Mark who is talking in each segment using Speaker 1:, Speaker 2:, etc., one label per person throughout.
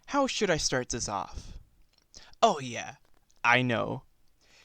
Speaker 1: How should I start this off? Oh yeah, I know.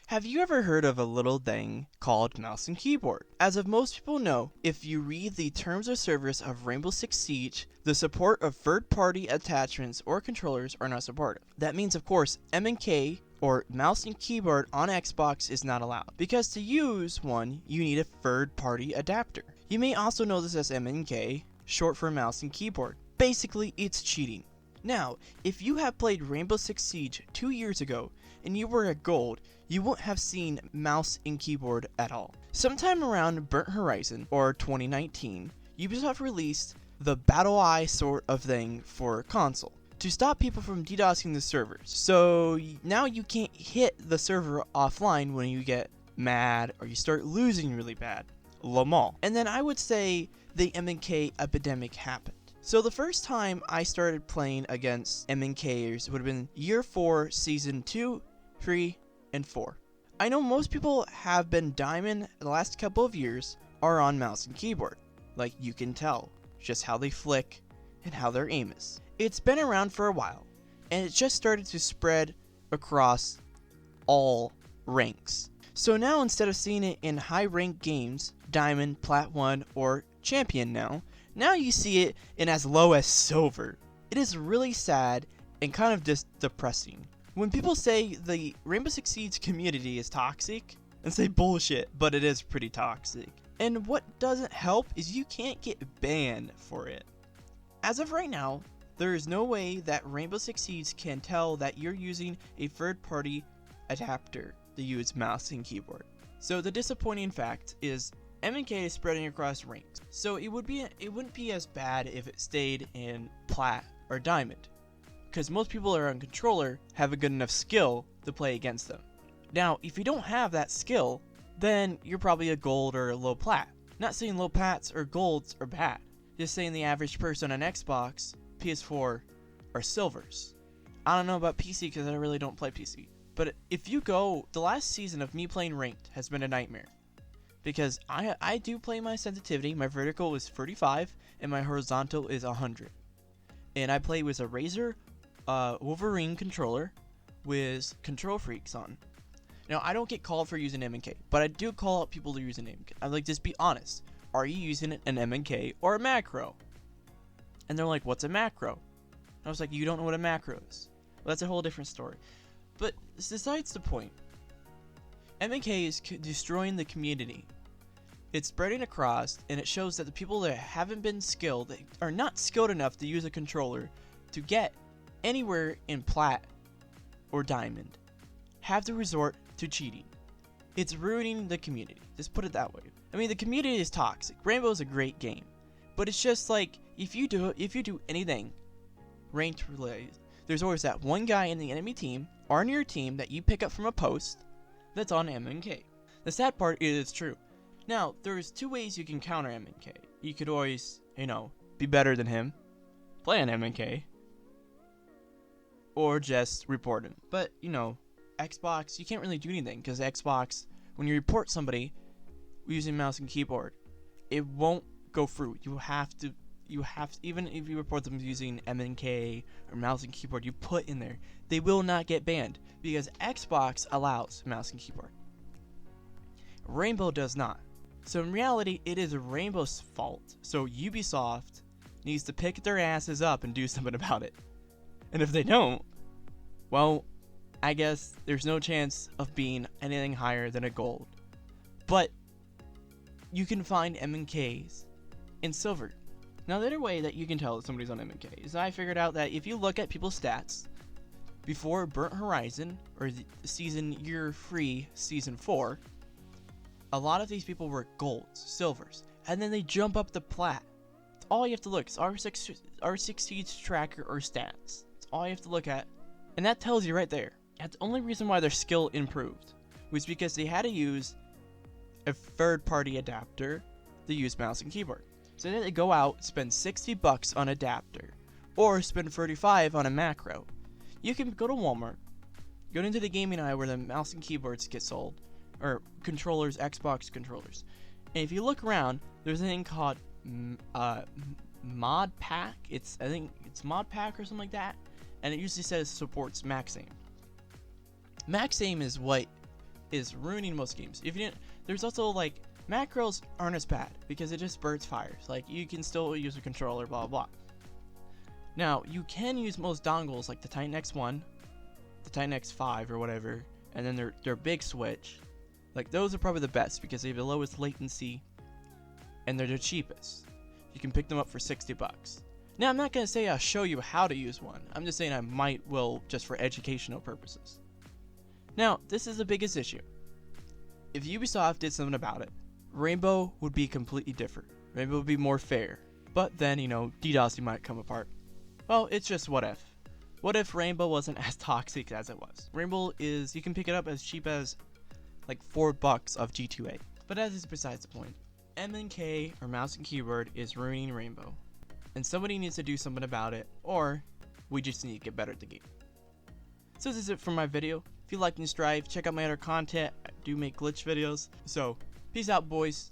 Speaker 1: Have you ever heard of a little thing called mouse and keyboard? As of most people know, if you read the terms of service of Rainbow Six Siege, the support of third-party attachments or controllers are not supported. That means, of course, M&K or mouse and keyboard on Xbox is not allowed, because to use one, you need a third-party adapter. You may also know this as M&K, short for mouse and keyboard. Basically, it's cheating. Now, if you have played Rainbow Six Siege 2 years ago, and you were at gold, you won't have seen mouse and keyboard at all. Sometime around Burnt Horizon, or 2019, Ubisoft released the Battle Eye sort of thing for console, to stop people from DDoSing the servers. So now you can't hit the server offline when you get mad or you start losing really bad. Lamal. And then I would say the M&K epidemic happened. So the first time I started playing against M&Kers would have been year 4, season 2, 3, and 4. I know most people have been diamond the last couple of years are on mouse and keyboard. Like, you can tell just how they flick and how their aim is. It's been around for a while, and it just started to spread across all ranks. So now instead of seeing it in high rank games, diamond, plat 1, or champion now you see it in as low as silver. It is really sad and kind of just depressing. When people say the Rainbow Six Siege community is toxic, and say bullshit, but it is pretty toxic. And what doesn't help is you can't get banned for it. As of right now, there is no way that Rainbow Six Siege can tell that you're using a third-party adapter to use mouse and keyboard. So the disappointing fact is M&K is spreading across ranks, so it wouldn't be as bad if it stayed in plat or diamond, because most people that are on controller have a good enough skill to play against them. Now, if you don't have that skill, then you're probably a gold or a low plat. Not saying low plats or golds are bad, just saying the average person on Xbox, PS4, are silvers. I don't know about PC because I really don't play PC, but if you go, the last season of me playing ranked has been a nightmare. Because I do play my sensitivity. My vertical is 35 and my horizontal is 100. And I play with a Razer Wolverine controller with control freaks on. Now, I don't get called for using M&K, but I do call out people to use an M&K. I'm like, just be honest. Are you using an M&K or a macro? And they're like, what's a macro? I was like, you don't know what a macro is. Well, that's a whole different story. But besides the point, M&K is destroying the community. It's spreading across, and it shows that the people that haven't been skilled, that are not skilled enough to use a controller to get anywhere in plat or diamond, have to resort to cheating. It's ruining the community. Just put it that way. I mean, the community is toxic. Rainbow is a great game, but it's just like if you do anything ranked related, there's always that one guy in the enemy team or in your team that you pick up from a post that's on M&K. The sad part is it's true. Now, there's two ways you can counter M&K. You could always, be better than him, play on M&K, or just report him. But, Xbox, you can't really do anything, because Xbox, when you report somebody using mouse and keyboard, it won't go through. You have to, even if you report them using M&K or mouse and keyboard, you put in there, they will not get banned, because Xbox allows mouse and keyboard. Rainbow does not. So in reality, it is Rainbow's fault. So Ubisoft needs to pick their asses up and do something about it. And if they don't, well, I guess there's no chance of being anything higher than a gold. But you can find M&Ks in silver. Now, the other way that you can tell that somebody's on M&K is I figured out that if you look at people's stats before Burnt Horizon or the season year 3, season 4, a lot of these people were golds, silvers, and then they jump up to plat. That's all you have to look. It's R6 Siege tracker or stats. That's all you have to look at, and that tells you right there. That's the only reason why their skill improved was because they had to use a third-party adapter to use mouse and keyboard. So then they go out, spend $60 on adapter, or spend $35 on a macro. You can go to Walmart, go into the gaming aisle where the mouse and keyboards get sold, or controllers, Xbox controllers. And if you look around, there's a thing called mod pack. I think its mod pack or something like that, and it usually says supports max aim. Max aim is what is ruining most games. If you didn't, there's also like macros aren't as bad because it just spurts fires. Like you can still use a controller, blah blah. Now you can use most dongles like the Titan X1, the Titan X5 or whatever, and then their big switch. Like those are probably the best because they have the lowest latency and they're the cheapest. You can pick them up for $60. Now I'm not gonna say I'll show you how to use one. I'm just saying I might will just for educational purposes. Now, this is the biggest issue. If Ubisoft did something about it, Rainbow would be completely different. Rainbow would be more fair. But then, you know, DDoSing might come apart. Well, it's just what if. What if Rainbow wasn't as toxic as it was? Rainbow is, you can pick it up as cheap as like $4 of G2A. But that is besides the point. M&K, or mouse and keyboard, is ruining Rainbow. And somebody needs to do something about it, or we just need to get better at the game. So this is it for my video. If you like and strive, check out my other content. I do make glitch videos. So, peace out, boys.